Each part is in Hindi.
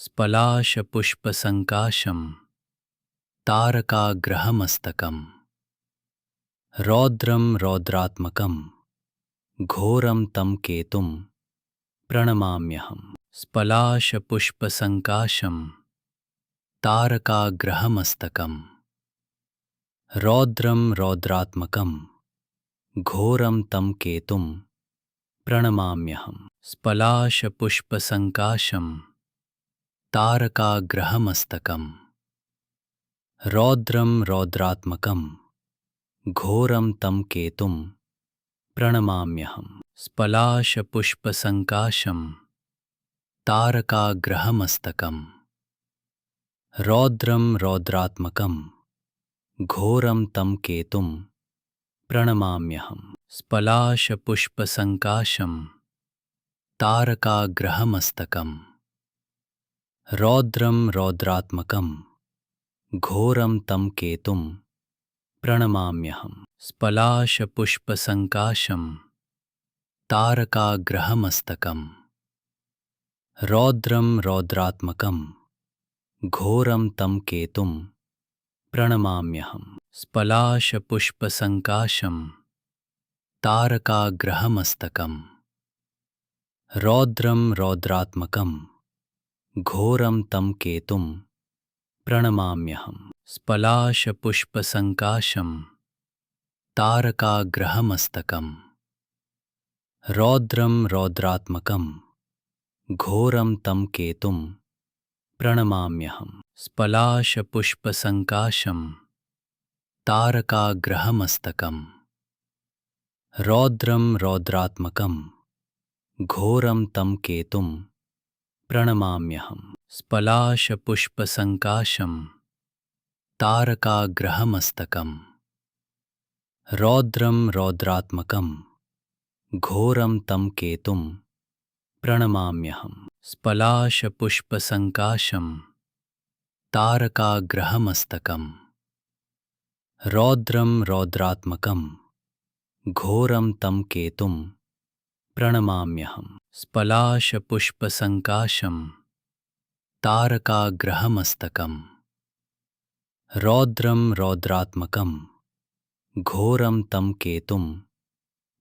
स्पलाशपुष्पसङ्काशं तारकाग्रहमस्तकम् रौद्रं रौद्रात्मकं घोरं तं केतुं प्रणमाम्यहम्। स्पलाशपुष्पसङ्काशं तारकाग्रहमस्तकम् रौद्रं रौद्रात्मकं घोरं तं केतुं प्रणमाम्यहम्। स्पलाशपुष्पसङ्काशं तारकाग्रहमस्तकम् रौद्रं रौद्रात्मकं घोरं तं केतुं प्रणमाम्यहम्। स्पलाशपुष्पसङ्काशं तारकाग्रहमस्तकम् रौद्रं रौद्रात्मकं घोरं तं केतुं प्रणमाम्यहम्। स्पलाशपुष्पसङ्काशं तारकाग्रहमस्तकम् रौद्रं रौद्रात्मकं घोरं तं केतुं प्रणमाम्यहम्। स्पलाशपुष्पसङ्काशं तारकाग्रहमस्तकम् रौद्रं रौद्रात्मकं घोरं तं केतुं प्रणमाम्यहम्। स्पलाशपुष्पसङ्काशं तारकाग्रहमस्तकम् रौद्रं रौद्रात्मकं घोरं तं केतुं प्रणमाम्यहम्। स्पलाशपुष्पसङ्काशं तारकाग्रहमस्तकम् रौद्रं रौद्रात्मकं घोरं तं केतुं प्रणमाम्यहम्। स्पलाशपुष्पसङ्काशं तारकाग्रहमस्तकम् रौद्रं रौद्रात्मकं घोरं तं केतुं प्रणमाम्यहम्। स्पलाशपुष्पसङ्काशं तारकाग्रहमस्तकम् रौद्रं रौद्रात्मकं घोरं तं केतुं प्रणमाम्यहम्। स्पलाशपुष्पसङ्काशं तारकाग्रहमस्तकम् रौद्रं रौद्रात्मकं घोरं तं केतुं प्रणमाम्यहम्। स्पलाशपुष्पसङ्काशं तारकाग्रहमस्तकम् रौद्रं रौद्रात्मकं घोरं तं केतुं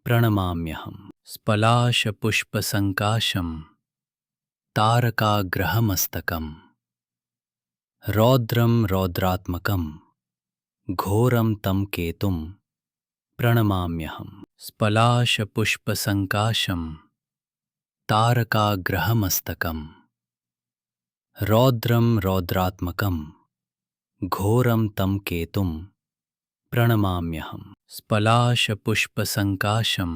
प्रणमाम्यहम्। स्पलाशपुष्पसङ्काशं तारकाग्रहमस्तकम् रौद्रं रौद्रात्मकं घोरं तं केतुं प्रणमाम्यहम्। स्पलाशपुष्पसङ्काशं तारकाग्रहमस्तकम् रौद्रं रौद्रात्मकं घोरं तं केतुं प्रणमाम्यहम्। स्पलाशपुष्पसङ्काशं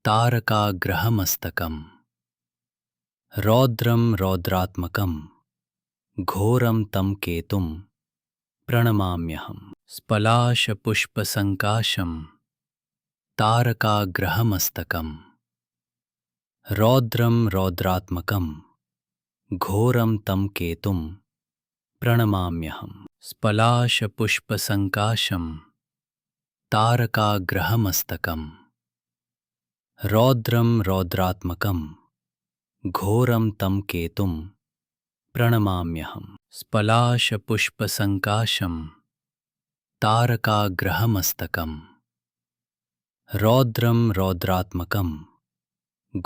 तारकाग्रहमस्तकम् रौद्रं रौद्रात्मकं घोरं तं केतुं प्रणमाम्यहम्। स्पलाशपुष्पसङ्काशं तारकाग्रहमस्तकम् रौद्रं रौद्रात्मकं घोरं तं केतुं प्रणमाम्यहम्। स्पलाशपुष्पसङ्काशं तारकाग्रहमस्तकम् रौद्रं रौद्रात्मकं घोरं तं केतुं प्रणमाम्यहम्। स्पलाशपुष्पसङ्काशं तारकाग्रहमस्तकम् रौद्रं रौद्रात्मकं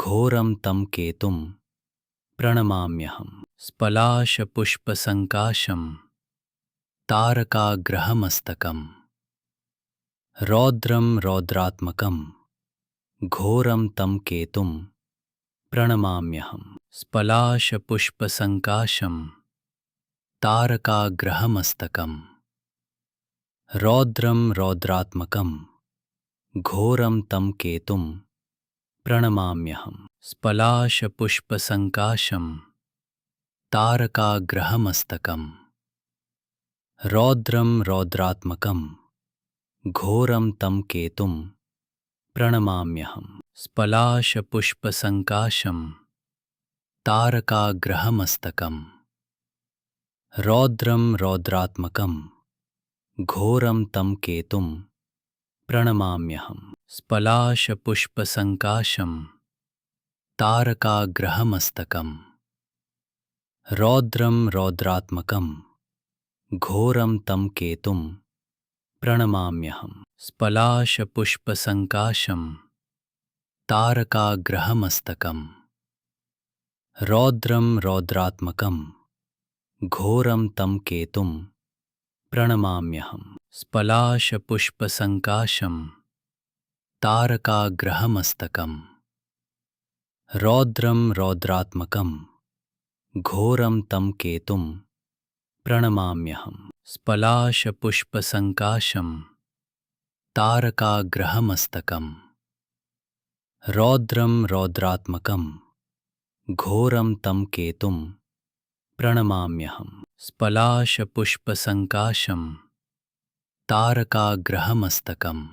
घोरं तं केतुं प्रणमाम्यहम्। स्पलाशपुष्पसङ्काशं तारकाग्रहमस्तकम् रौद्रं रौद्रात्मकं घोरं तं केतुं प्रणमाम्यहम्। स्पलाशपुष्पसङ्काशं तारकाग्रहमस्तकम् रौद्रं रौद्रात्मकं घोरं तं केतुं प्रणमाम्यहम्। स्पलाशपुष्पसङ्काशं तारकाग्रहमस्तकम् रौद्रं रौद्रात्मकं घोरं तं केतुं प्रणमाम्यहम्। स्पलाशपुष्पसङ्काशं तारकाग्रहमस्तकम् रौद्रं रौद्रात्मकं घोरं तं केतुं प्रणमाम्यहम्। स्पलाशपुष्पसङ्काशं तारकाग्रहमस्तकम् रौद्रं रौद्रात्मकं घोरं तं केतुं प्रणमाम्यहं। स्पलाशपुष्पसङ्काशं तारकाग्रहमस्तकम् रौद्रं रौद्रात्मकं घोरं तं केतुं प्रणमाम्यहं। स्पलाशपुष्पसङ्काशं तारकाग्रहमस्तकम् रौद्रं रौद्रात्मकं घोरं तं केतुं प्रणमाम्यहं। स्पलाशपुष्पसङ्काशं तारकाग्रहमस्तकम् रौद्रं रौद्रात्मकं घोरं तं केतुं प्रणमाम्यहं। स्पलाशपुष्पसङ्काशं तारकाग्रहमस्तकम्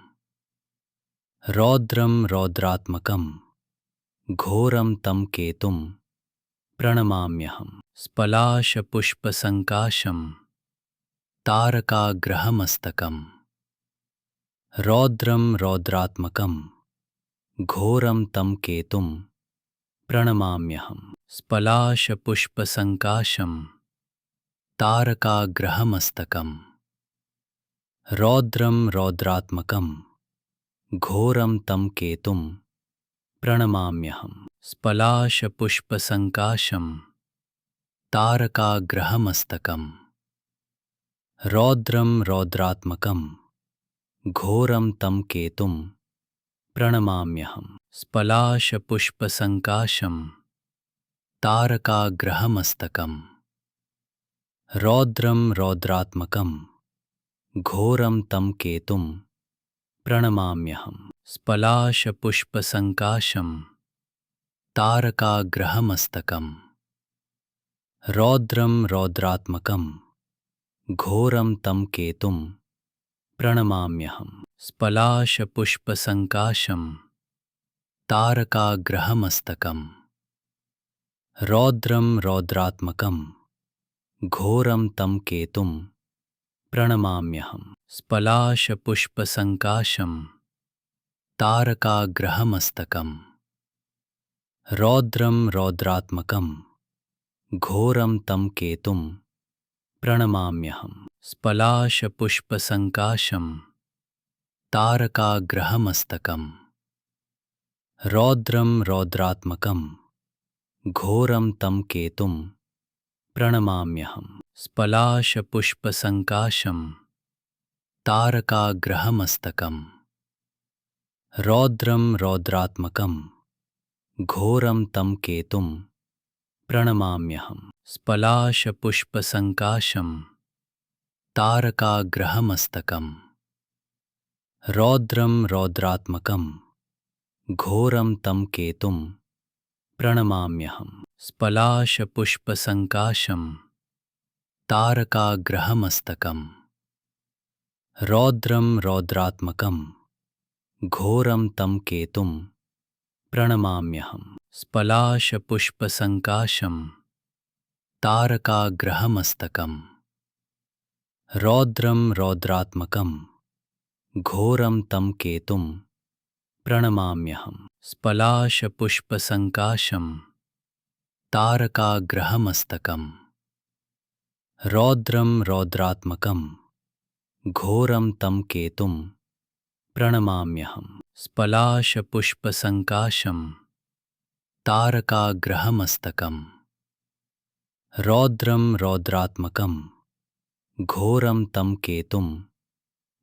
रौद्रं रौद्रात्मकं घोरं तं केतुं प्रणमाम्यहं। स्पलाशपुष्पसङ्काशं तारकाग्रहमस्तकम् रौद्रं रौद्रात्मकं घोरं तं केतुं प्रणमाम्यहं। स्पलाशपुष्पसङ्काशं तारकाग्रहमस्तकम् रौद्रं रौद्रात्मकं घोरं तं केतुं प्रणमाम्यहं। स्पलाशपुष्पसङ्काशं तारकाग्रहमस्तकम् रौद्रं रौद्रात्मकं घोरं तं केतुं प्रणमाम्यहं। स्पलाशपुष्पसङ्काशं तारकाग्रहमस्तकम् रौद्रं रौद्रात्मकं घोरं तं केतुं प्रणमाम्यहं। स्पलाशपुष्पसङ्काशं तारकाग्रहमस्तकम् रौद्रं रौद्रात्मकं घोरं तं केतुं प्रणमाम्यहं। स्पलाशपुष्पसङ्काशं तारकाग्रहमस्तकम् रौद्रं रौद्रात्मकं घोरं तं केतुं प्रणमाम्यहं। स्पलाशपुष्पसङ्काशं तारकाग्रहमस्तकम् रौद्रं रौद्रात्मकं घोरं तं केतुं प्रणमाम्यहं। स्पलाशपुष्पसङ्काशं तारकाग्रहमस्तकम् रौद्रं रौद्रात्मकं घोरं तं केतुं प्रणमाम्यहं। स्पलाशपुष्पसङ्काशं तारकाग्रहमस्तकम् रौद्रं रौद्रात्मकं घोरं तं केतुं प्रणमाम्यहं। स्पलाशपुष्पसङ्काशं तारकाग्रहमस्तकम् रौद्रं रौद्रात्मकं घोरं तं केतुं प्रणमाम्यहं। स्पलाशपुष्पसङ्काशं तारकाग्रहमस्तकम् रौद्रं रौद्रात्मकं घोरं तं केतुं प्रणमाम्यहं। स्पलाशपुष्पसङ्काशं तारकाग्रहमस्तकम् रौद्रं रौद्रात्मकं घोरं तं केतुं प्रणमाम्यहं। स्पलाशपुष्पसङ्काशं तारकाग्रहमस्तकम् रौद्रं रौद्रात्मकं घोरं तं केतुं प्रणमाम्यहं। स्पलाशपुष्पसङ्काशं तारकाग्रहमस्तकम् रौद्रं रौद्रात्मकं घोरं तं केतुं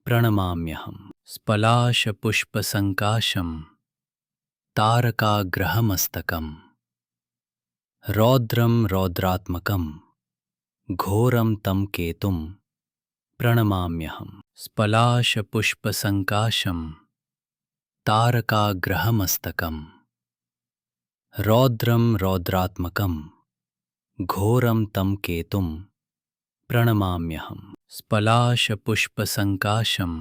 प्रणमाम्यहं। स्पलाशपुष्पसङ्काशं तारकाग्रहमस्तकम् रौद्रं रौद्रात्मकं घोरं तं केतुं प्रणमाम्यहं। स्पलाशपुष्पसङ्काशं तारकाग्रहमस्तकम् रौद्रं रौद्रात्मकं घोरं तं केतुं प्रणमाम्यहं। स्पलाशपुष्पसङ्काशं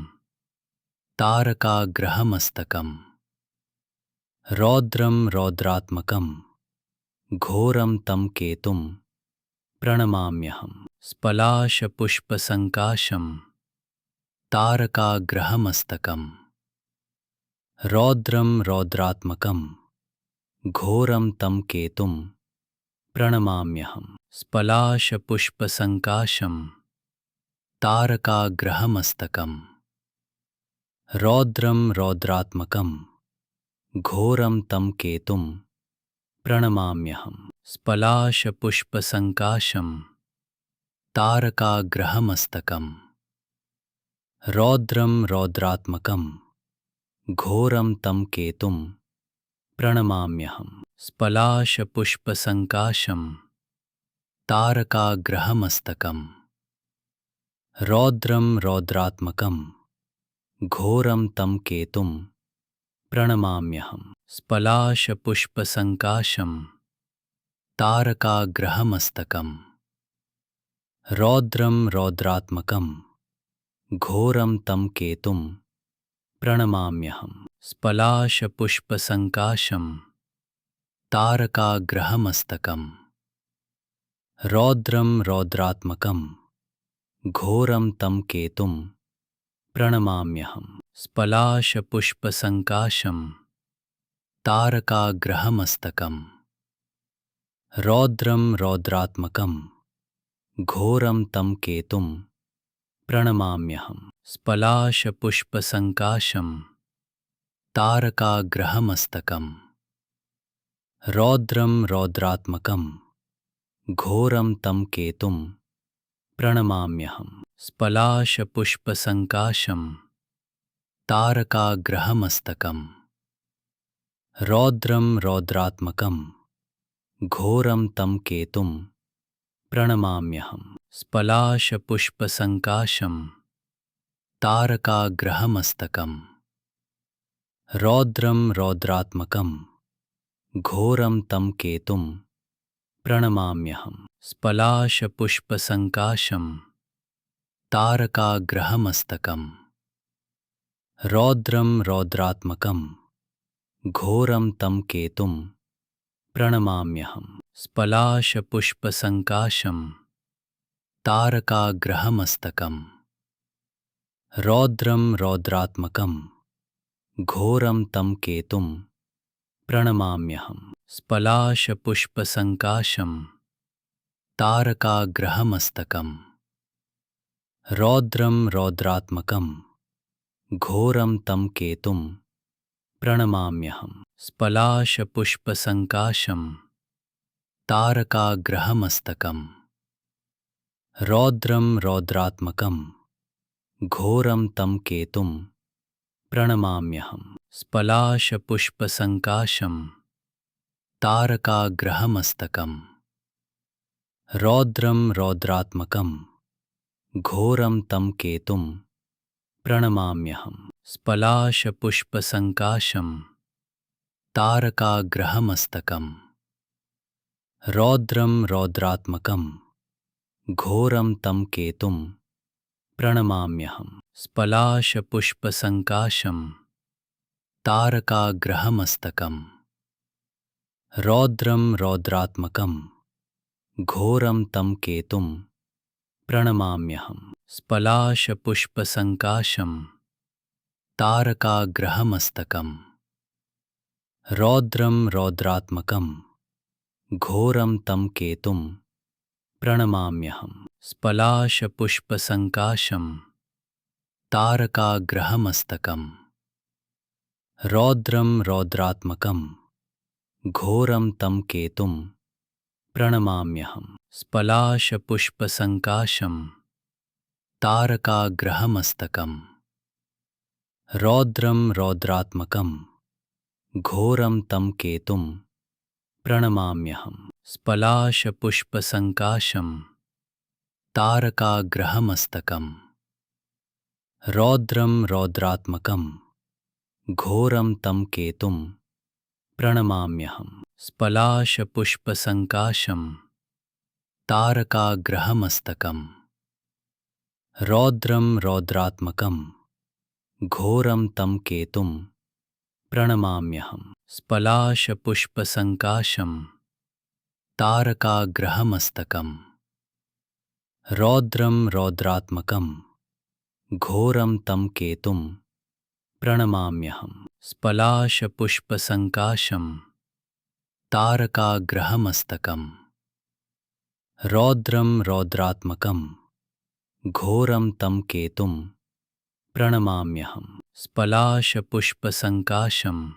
तारकाग्रहमस्तकम् रौद्रं रौद्रात्मकं घोरं तं केतुं प्रणमाम्यहं। स्पलाशपुष्पसङ्काशं तारकाग्रहमस्तकम् रौद्रं रौद्रात्मकं घोरं तं केतुं प्रणमाम्यहम्। स्पलाशपुष्पसङ्काशं तारकाग्रहमस्तकम् रौद्रं रौद्रात्मकं घोरं तं केतुं प्रणमाम्यहम्। स्पलाशपुष्पसङ्काशं तारकाग्रहमस्तकम् रौद्रं रौद्रात्मकं घोरं तं केतुं प्रणमाम्यहम्। स्पलाशपुष्पसङ्काशं तारकाग्रहमस्तकम् रौद्रं रौद्रात्मकं घोरं तं केतुं प्रणमाम्यहम्। स्पलाशपुष्पसङ्काशं तारकाग्रहमस्तकम् रौद्रं रौद्रात्मकं घोरं तं केतुं प्रणमाम्यहम्। स्पलाशपुष्पसङ्काशं तारकाग्रहमस्तकम् रौद्रं रौद्रात्मकं घोरं तं केतुं प्रणमाम्यहम्। स्पलाशपुष्पसङ्काशं तारकाग्रहमस्तकम् रौद्रं रौद्रात्मकं घोरं तं केतुं प्रणमाम्यहम्। स्पलाशपुष्पसङ्काशं तारकाग्रहमस्तकम् रौद्रं रौद्रात्मकं घोरं तं केतुं प्रणमाम्यहम्। स्पलाशपुष्पसङ्काशं तारकाग्रहमस्तकम् रौद्रं रौद्रात्मकं घोरं तं केतुं प्रणमाम्यहम्। स्पलाशपुष्पसङ्काशं तारकाग्रहमस्तकम् रौद्रं रौद्रात्मकं घोरं तं केतुं प्रणमाम्यहम्। स्पलाशपुष्पसङ्काशं तारकाग्रहमस्तकम् रौद्रं रौद्रात्मकं घोरं तं केतुं प्रणमाम्यहम्। स्पलाशपुष्पसङ्काशं तारकाग्रहमस्तकम् रौद्रं रौद्रात्मकं घोरं तं केतुं प्रणमाम्यहम्। स्पलाशपुष्पसङ्काशं तारकाग्रहमस्तकम् रौद्रं रौद्रात्मकं घोरं तं केतुं प्रणमाम्यहम्। स्पलाशपुष्पसङ्काशं तारकाग्रहमस्तकम् रौद्रं रौद्रात्मकं घोरं तं केतुं प्रणमाम्यहम्। स्पलाशपुष्पसङ्काशं तारकाग्रहमस्तकम् रौद्रं रौद्रात्मकं घोरं तं केतुं प्रणमाम्यहम्। स्पलाशपुष्पसङ्काशं तारकाग्रहमस्तकम् रौद्रं रौद्रात्मकं घोरं तं केतुं प्रणमाम्यहम्। स्पलाशपुष्पसङ्काशं तारकाग्रहमस्तकम् रौद्रं रौद्रात्मकं घोरं तं केतुं प्रणमाम्यहम्। स्पलाशपुष्पसङ्काशं तारकाग्रहमस्तकम् रौद्रं रौद्रात्मकं घोरं तं केतुं प्रणमाम्यहम्। स्पलाशपुष्पसङ्काशं तारकाग्रहमस्तकम् रौद्रं रौद्रात्मकं घोरं तं केतुं प्रणमाम्यहम्। स्पलाशपुष्पसङ्काशं तारकाग्रहमस्तकम् रौद्रं रौद्रात्मकं घोरं तं केतुं प्रणमाम्यहम्। स्पलाशपुष्पसङ्काशं तारकाग्रहमस्तकम् रौद्रं रौद्रात्मकं घोरं तं केतुं प्रणमाम्यहम्। स्पलाशपुष्पसङ्काशं तारकाग्रहमस्तकम् रौद्रं रौद्रात्मकं घोरं तं केतुं प्रणमाम्यहम्। स्पलाशपुष्पसङ्काशं तारकाग्रहमस्तकम् रौद्रं रौद्रात्मकं घोरं तं केतुं प्रणमाम्यहम्। स्पलाशपुष्पसङ्काशं तारकाग्रहमस्तकम् रौद्रं रौद्रात्मकं घोरं तं केतुं प्रणमाम्यहम्। स्पलाशपुष्पसङ्काशं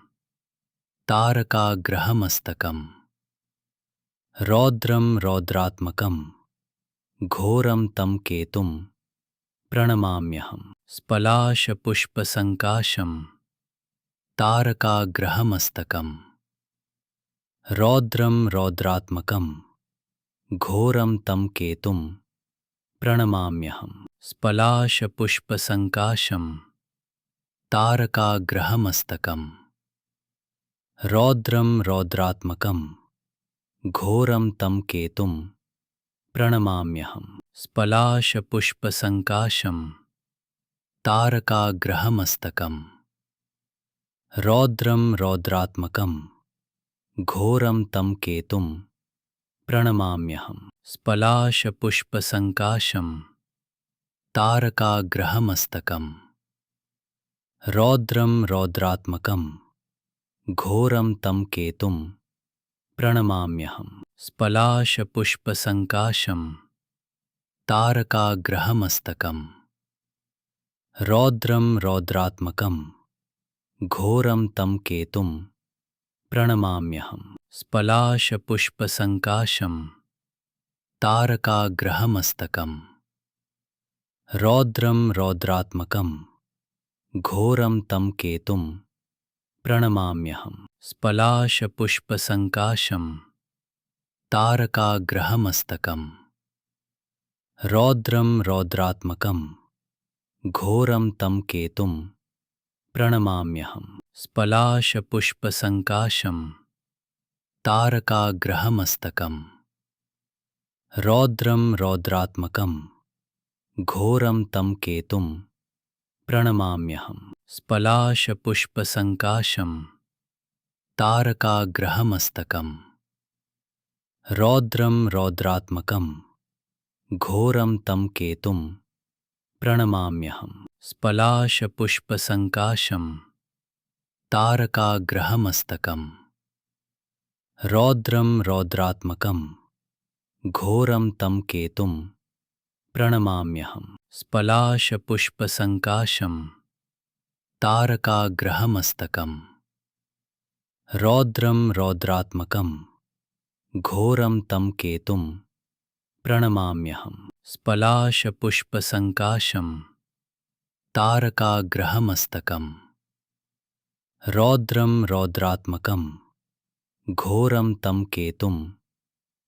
तारकाग्रहमस्तकम्। रौद्रं रौद्रात्मकं घोरं तं केतुं प्रणमाम्यहम्। स्पलाशपुष्पसङ्काशं तारकाग्रहमस्तकम्। रौद्रं रौद्रात्मकं घोरं तं केतुं प्रणमाम्यहम्। स्पलाशपुष्पसङ्काशं तारकाग्रहमस्तकम्। रौद्रं रौद्रात्मकं घोरं तं केतुं प्रणमाम्यहम्। स्पलाशपुष्पसङ्काशं तारकाग्रहमस्तकम्। रौद्रं रौद्रात्मकं घोरं तं केतुं प्रणमाम्यहम्। स्पलाशपुष्पसङ्काशं तारकाग्रहमस्तकम्। रौद्रं रौद्रात्मकं घोरं तं केतुं प्रणमाम्यहम्। स्पलाशपुष्पसङ्काशं तारकाग्रहमस्तकम्। रौद्रं रौद्रात्मकं घोरं तं केतुं प्रणमाम्यहम्। स्पलाशपुष्पसङ्काशं तारकाग्रहमस्तकम्। रौद्रं रौद्रात्मकं घोरं तं केतुं प्रणमाम्यहम्। स्पलाशपुष्पसङ्काशं तारकाग्रहमस्तकम्। रौद्रं रौद्रात्मकं घोरं तं केतुं प्रणमाम्यहम्। स्पलाशपुष्पसङ्काशं तारकाग्रहमस्तकम्। रौद्रं रौद्रात्मकं घोरं तं केतुं प्रणमाम्यहम्। स्पलाशपुष्पसङ्काशं तारकाग्रहमस्तकम्। रौद्रं रौद्रात्मकं घोरं तं केतुं प्रणमाम्यहम्। स्पलाशपुष्पसङ्काशं तारकाग्रहमस्तकम्। रौद्रं रौद्रात्मकं घोरं तं केतुं प्रणमाम्यहम्। स्पलाशपुष्पसङ्काशं तारकाग्रहमस्तकम्। रौद्रं रौद्रात्मकं घोरं तं केतुं प्रणमाम्यहम्। स्पलाशपुष्पसङ्काशं तारकाग्रहमस्तकम्। रौद्रं रौद्रात्मकं घोरं तं केतुं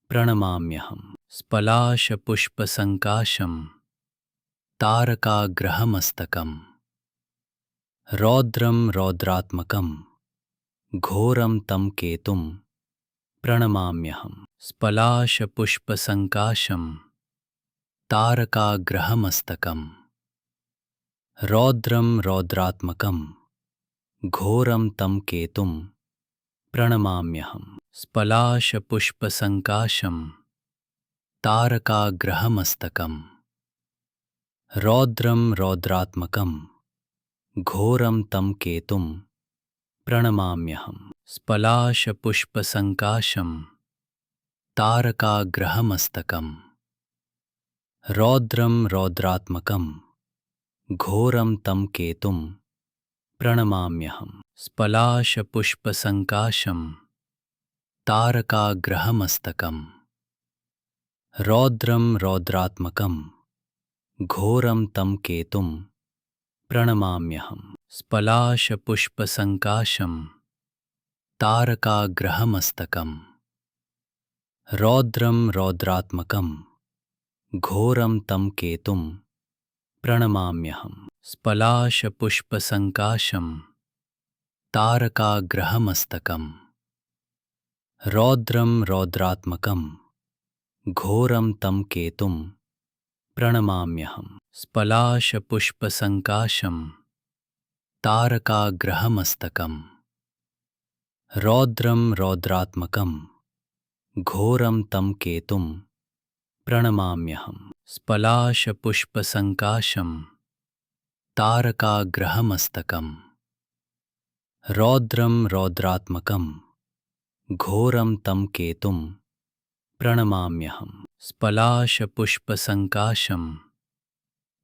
प्रणमाम्यहम्। स्पलाशपुष्पसङ्काशं तारकाग्रहमस्तकम्। रौद्रं रौद्रात्मकं घोरं तं केतुं प्रणमाम्यहम्। स्पलाशपुष्पसङ्काशं तारकाग्रहमस्तकम्। रौद्रं रौद्रात्मकं घोरं तं केतुं प्रणमाम्यहम्। स्पलाशपुष्पसङ्काशं तारकाग्रहमस्तकम्। रौद्रं रौद्रात्मकं घोरं तं केतुं प्रणमाम्यहम्। स्पलाशपुष्पसङ्काशं तारकाग्रहमस्तकम्। रौद्रं रौद्रात्मकं घोरं तं केतुं प्रणमाम्यहम्। स्पलाशपुष्पसङ्काशं तारकाग्रहमस्तकम्। रौद्रं रौद्रात्मकं घोरं तं केतुं प्रणमाम्यहम्। स्पलाशपुष्पसङ्काशं तारकाग्रहमस्तकम्। रौद्रं रौद्रात्मकं घोरं तं केतुं प्रणमाम्यहम्। स्पलाशपुष्पसङ्काशं तारकाग्रहमस्तकम्। रौद्रं रौद्रात्मकं घोरं तं केतुं प्रणमाम्यहम्। स्पलाशपुष्पसङ्काशं तारकाग्रहमस्तकम्। रौद्रं रौद्रात्मकं घोरं तं केतुं प्रणमाम्यहम्। स्पलाशपुष्पसङ्काशं तारकाग्रहमस्तकम्। रौद्रं रौद्रात्मकं घोरं तं केतुं प्रणमाम्यहम्। स्पलाशपुष्पसङ्काशं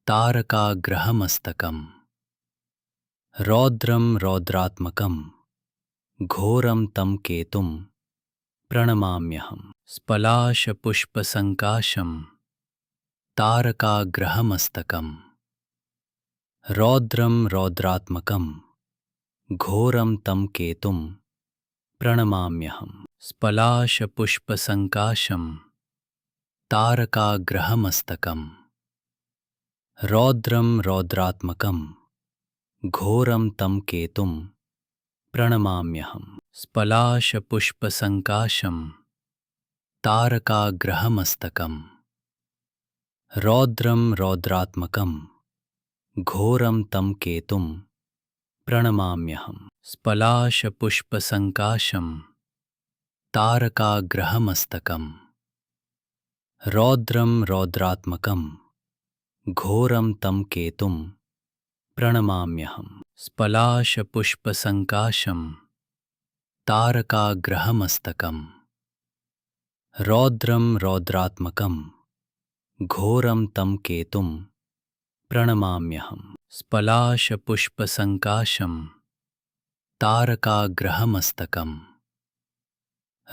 तारकाग्रहमस्तकम्। रौद्रं रौद्रात्मकं घोरं तं केतुं प्रणमाम्यहम्। स्पलाशपुष्पसङ्काशं तारकाग्रहमस्तकम्। रौद्रं रौद्रात्मकं घोरं तं केतुं प्रणमाम्यहम्। स्पलाशपुष्पसङ्काशं तारकाग्रहमस्तकम्। रौद्रं रौद्रात्मकं घोरं तं केतुं प्रणमाम्यहम्। स्पलाशपुष्पसङ्काशं तारकाग्रहमस्तकम्। रौद्रं रौद्रात्मकं घोरं तं केतुं प्रणमाम्यहम्। स्पलाशपुष्पसङ्काशं तारकाग्रहमस्तकम्। रौद्रं रौद्रात्मकं घोरं तं केतुं प्रणमाम्यहम्। स्पलाशपुष्पसङ्काशं तारकाग्रहमस्तकम्। रौद्रं रौद्रात्मकं घोरं तं केतुं प्रणमाम्यहम्। स्पलाशपुष्पसङ्काशं तारकाग्रहमस्तकम्।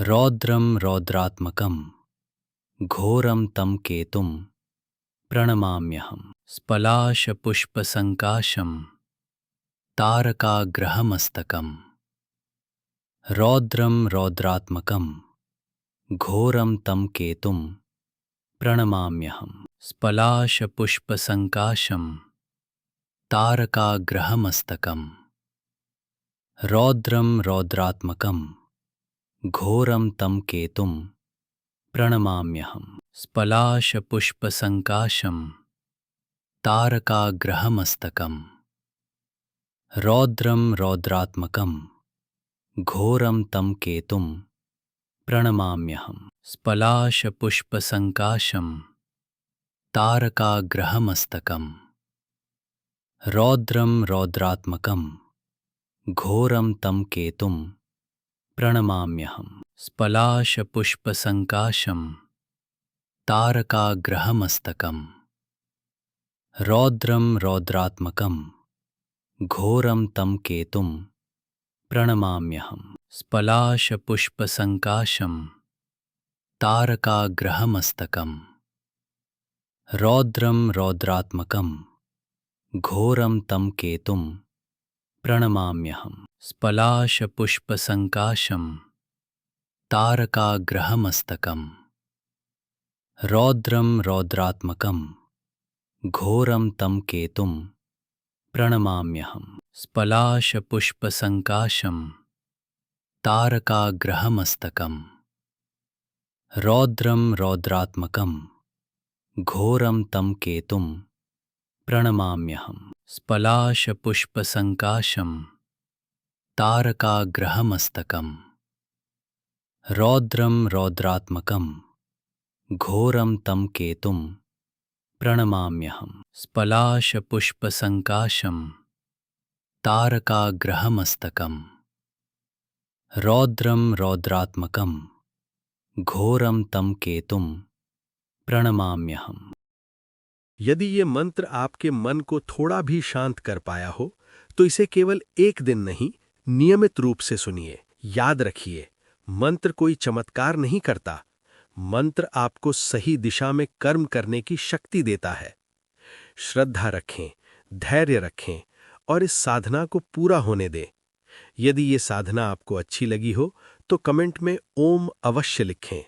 रौद्रं रौद्रात्मकं घोरं तं केतुं प्रणमाम्यहम्। स्पलाशपुष्पसङ्काशं तारकाग्रहमस्तकम्। रौद्रं रौद्रात्मकं घोरं तं केतुं प्रणमाम्यहम्। स्पलाशपुष्पसङ्काशं तारकाग्रहमस्तकम्। रौद्रं रौद्रात्मकं घोरं तं केतुं प्रणमाम्यहम्। स्पलाशपुष्पसङ्काशं तारकाग्रहमस्तकम्। रौद्रं रौद्रात्मकं घोरं तं केतुं प्रणमाम्यहम्। स्पलाशपुष्पसङ्काशं तारकाग्रहमस्तकम्। रौद्रं रौद्रात्मकं घोरं तं केतुं प्रणमाम्यहम्। स्पलाशपुष्पसङ्काशं तारकाग्रहमस्तकम्। रौद्रं रौद्रात्मकं घोरं तं केतुं प्रणमाम्यहम्। स्पलाशपुष्पसङ्काशं तारकाग्रहमस्तकम्। रौद्रं रौद्रात्मकं घोरं तं केतुं प्रणमाम्यहम्। स्पलाशपुष्पसङ्काशं तारकाग्रहमस्तकम्। रौद्रं रौद्रात्मकं घोरं तं केतुं प्रणमाम्यहम्। स्पलाशपुष्पसङ्काशं तारकाग्रहमस्तकम्। रौद्रं रौद्रात्मकं घोरं तं केतुं प्रणमाम्यहम्। स्पलाशपुष्पसङ्काशं तारकाग्रहमस्तकम्। रौद्रं रौद्रात्मकं घोरं तं केतुं प्रणमाम्यहम्। स्पलाशपुष्पसङ्काशं तारकाग्रहमस्तकम्। रौद्रं रौद्रात्मकं घोरं तं केतुं प्रणमाम्यहम्। यदि ये मंत्र आपके मन को थोड़ा भी शांत कर पाया हो तो इसे केवल एक दिन नहीं, नियमित रूप से सुनिए। याद रखिए, मंत्र कोई चमत्कार नहीं करता। मंत्र आपको सही दिशा में कर्म करने की शक्ति देता है। श्रद्धा रखें, धैर्य रखें और इस साधना को पूरा होने दें। यदि ये साधना आपको अच्छी लगी हो तो कमेंट में ओम अवश्य लिखें।